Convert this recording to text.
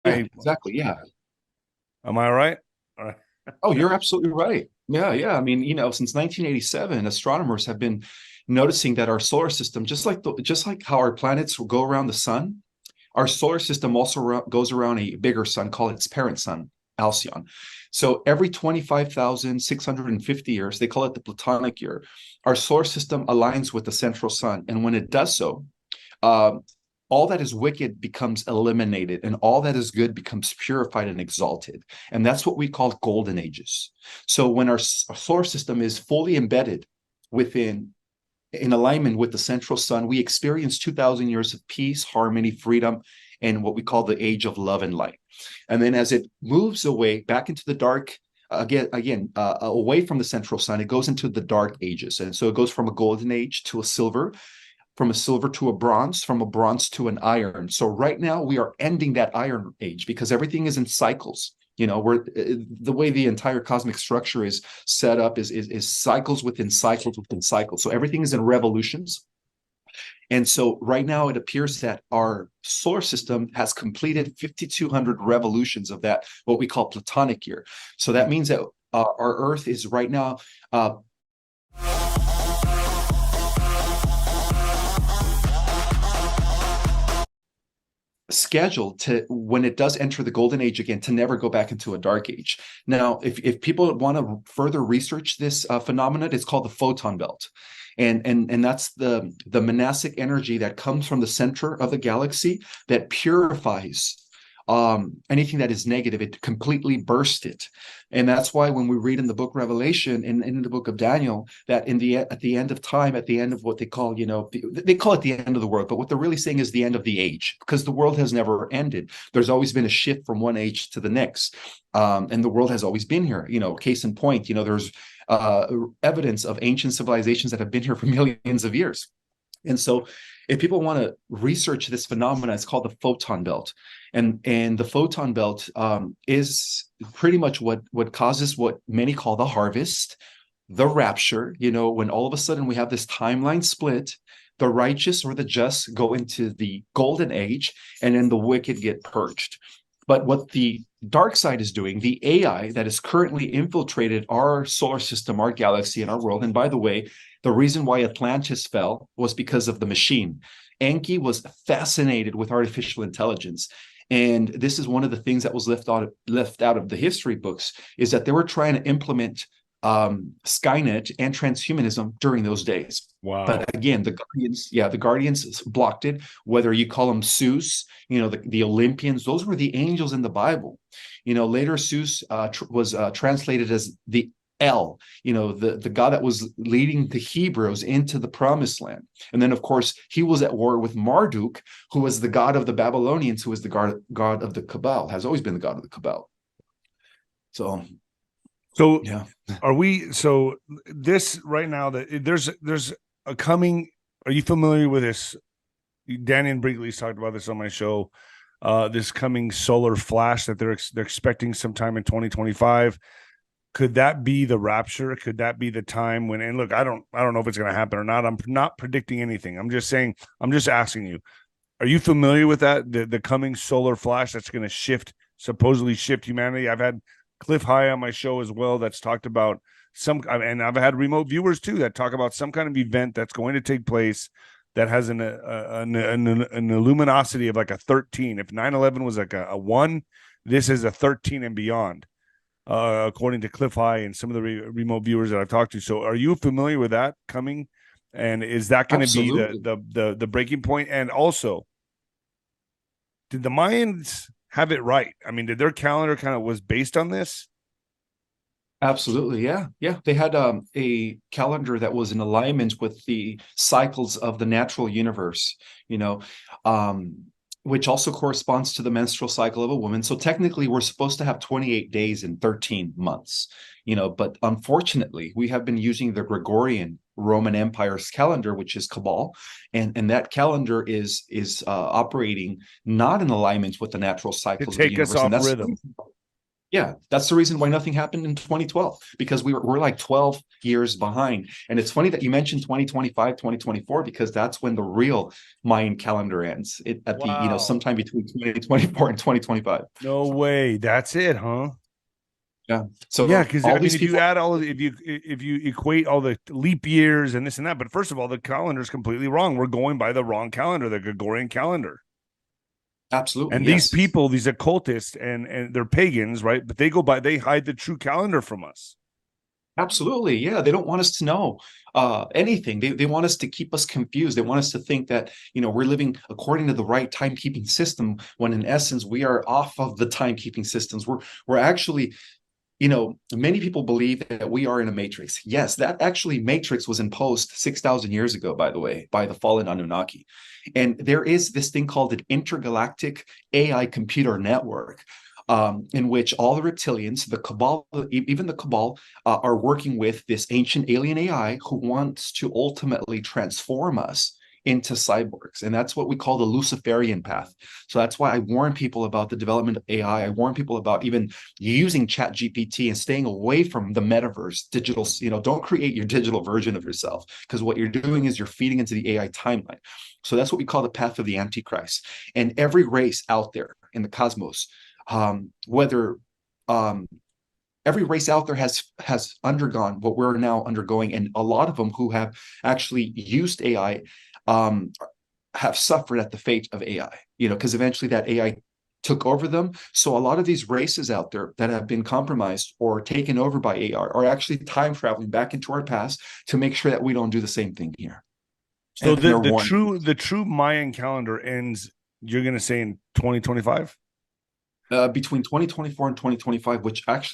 Yeah, exactly. Yeah. Am I right? All right. Oh, you're absolutely right. Yeah, yeah. I mean, since 1987, astronomers have been noticing that our solar system, just like how our planets will go around the sun, our solar system also goes around a bigger sun called its parent sun, Alcyon. So every 25,650 years, they call it the Platonic year, our solar system aligns with the central sun. And when it does so, uh, all that is wicked becomes eliminated and all that is good becomes purified and exalted. And that's what we call golden ages. So when our solar system is fully embedded within in alignment with the central sun, we experience 2,000 years of peace, harmony, freedom, and what we call the age of love and light. And then as it moves away back into the dark, away from the central sun, it goes into the dark ages. And so it goes from a golden age to a silver, from a silver to a bronze, from a bronze to an iron. So right now we are ending that iron age because everything is in cycles. Where the way the entire cosmic structure is set up is cycles within cycles within cycles. So everything is in revolutions. And so right now it appears that our solar system has completed 5,200 revolutions of that, what we call Platonic year. So that means that our Earth is right now scheduled to, when it does enter the golden age again, to never go back into a dark age. Now, if people want to further research this phenomenon, it's called the photon belt. And that's the monastic energy that comes from the center of the galaxy that purifies anything that is negative. It completely bursts it. And that's why when we read in the book Revelation, in the book of Daniel, that at the end of time, at the end of what they call, they call it the end of the world, but what they're really saying is the end of the age, because the world has never ended. There's always been a shift from one age to the next. And the world has always been here. Case in point, there's evidence of ancient civilizations that have been here for millions of years. And so if people want to research this phenomenon, it's called the photon belt. And the photon belt is pretty much what causes what many call the harvest, the rapture, when all of a sudden we have this timeline split, the righteous or the just go into the golden age, and then the wicked get purged. But what the dark side is doing, the AI that has currently infiltrated our solar system, our galaxy, and our world. And by the way, the reason why Atlantis fell was because of the machine. Enki was fascinated with artificial intelligence. And this is one of the things that was left out of the history books, is that they were trying to implement Skynet and transhumanism during those days. Wow. But again, the Guardians blocked it. Whether you call them Zeus, the Olympians, those were the angels in the Bible. Later Zeus was translated as the El, the god that was leading the Hebrews into the promised land. And then, of course, he was at war with Marduk, who was the god of the Babylonians, who was the god of the Cabal, has always been the god of the Cabal. So yeah. So this right now, that there's a coming, are you familiar with this? Danny and Brinkley's talked about this on my show. This coming solar flash that they're expecting sometime in 2025. Could that be the rapture? Could that be the time when? And look, I don't know if it's going to happen or not. I'm not predicting anything. I'm just saying. I'm just asking you. Are you familiar with that? The coming solar flash that's going to supposedly shift humanity. I've had Cliff High on my show as well. That's talked about and I've had remote viewers too that talk about some kind of event that's going to take place that has an luminosity of like a 13. If 9/11 was like a 1, this is a 13 and beyond. According to Cliff High and some of the remote viewers that I've talked to. So are you familiar with that coming? And is that going to be the breaking point? And also, did the Mayans have it right? I mean, did their calendar kind of was based on this? Absolutely. Yeah. Yeah. They had a calendar that was in alignment with the cycles of the natural universe, which also corresponds to the menstrual cycle of a woman. So technically, we're supposed to have 28 days in 13 months, but unfortunately, we have been using the Gregorian Roman Empire's calendar, which is Cabal, and that calendar is operating not in alignment with the natural cycles of the universe. To take us off rhythm. Yeah, that's the reason why nothing happened in 2012, because we're like 12 years behind. And it's funny that you mentioned 2025, 2024, because that's when the real Mayan calendar ends. At the, Wow. sometime between 2024 and 2025. No way. That's it, huh? Yeah. Yeah, So because all I mean, these if you people, add all of if you equate all the leap years and this and that, but first of all, the calendar is completely wrong. We're going by the wrong calendar, the Gregorian calendar. absolutely, And these yes. people, these occultists, and they're pagans, right? But they hide the true calendar from us. Absolutely. Yeah. They don't want us to know anything. They want us to keep us confused. They want us to think that, we're living according to the right timekeeping system, when in essence, we are off of the timekeeping systems. We're actually, many people believe that we are in a matrix. Yes, that actually matrix was imposed 6,000 years ago, by the way, by the fallen Anunnaki. And there is this thing called an intergalactic AI computer network, in which all the reptilians, the cabal, even the cabal, are working with this ancient alien AI who wants to ultimately transform us into cyborgs. And that's what we call the Luciferian path. So that's why I warn people about the development of AI. I warn people about even using Chat GPT and staying away from the metaverse, digital. Don't create your digital version of yourself, because what you're doing is you're feeding into the AI timeline. So that's what we call the path of the Antichrist. And every race out there in the cosmos, whether every race out there has undergone what we're now undergoing, and a lot of them who have actually used AI, um, have suffered at the fate of AI. Because eventually that AI took over them. So a lot of these races out there that have been compromised or taken over by AI are actually time traveling back into our past to make sure that we don't do the same thing here. So And the they're the warned. true the true Mayan calendar ends. You're gonna say in 2025. Between 2024 and 2025, which actually